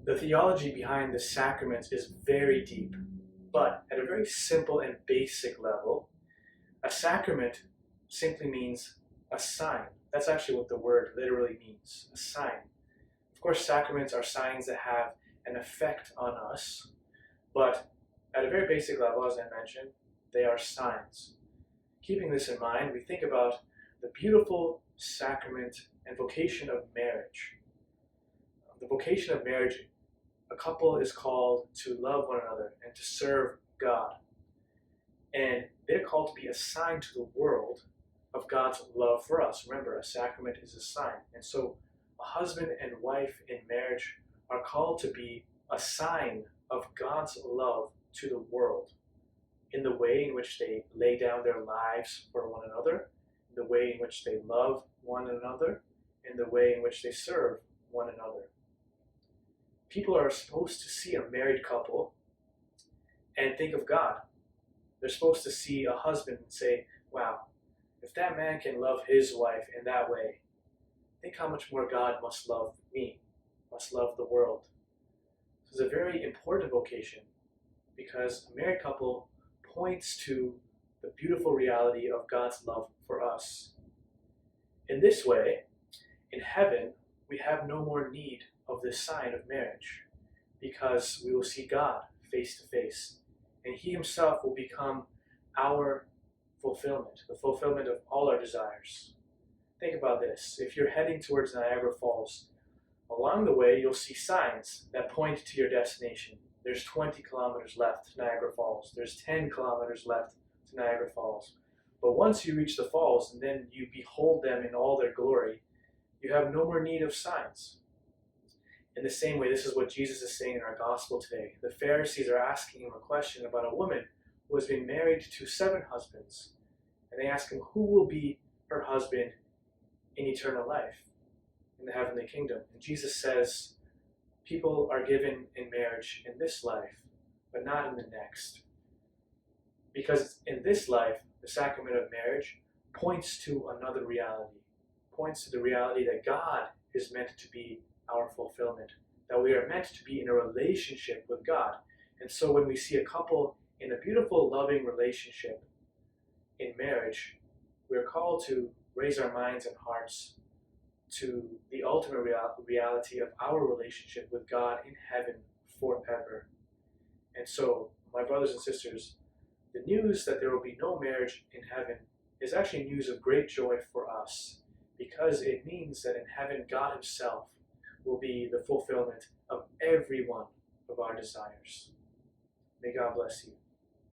The theology behind the sacraments is very deep, but at a very simple and basic level, a sacrament simply means a sign. That's actually what the word literally means, a sign. Of course, sacraments are signs that have an effect on us, but at a very basic level, as I mentioned, they are signs. Keeping this in mind, we think about the beautiful sacrament and vocation of marriage. The vocation of marriage, a couple is called to love one another and to serve God. And they're called to be a sign to the world of God's love for us. Remember, a sacrament is a sign. And so a husband and wife in marriage are called to be a sign of God's love to the world in the way in which they lay down their lives for one another, in the way in which they love one another, in the way in which they serve one another. People are supposed to see a married couple and think of God. They're supposed to see a husband and say, wow, if that man can love his wife in that way, think how much more God must love me, must love the world. This is a very important vocation because a married couple points to the beautiful reality of God's love for us. In this way, in heaven, we have no more need of this sign of marriage because we will see God face to face, and He Himself will become our fulfillment, the fulfillment of all our desires. Think about this. If you're heading towards Niagara Falls, along the way you'll see signs that point to your destination. There's 20 kilometers left to Niagara Falls. There's 10 kilometers left to Niagara Falls. But once you reach the falls and then you behold them in all their glory, you have no more need of signs. In the same way, this is what Jesus is saying in our gospel today. The Pharisees are asking him a question about a woman who has been married to 7 husbands. And they ask him, who will be her husband in eternal life, in the heavenly kingdom? And Jesus says, people are given in marriage in this life, but not in the next. Because in this life, the sacrament of marriage points to another reality, points to the reality that God is meant to be our fulfillment, that we are meant to be in a relationship with God. And so when we see a couple in a beautiful, loving relationship in marriage, we're called to raise our minds and hearts to the ultimate reality of our relationship with God in heaven forever. And so, my brothers and sisters, the news that there will be no marriage in heaven is actually news of great joy for us, because it means that in heaven God Himself will be the fulfillment of every one of our desires. May God bless you.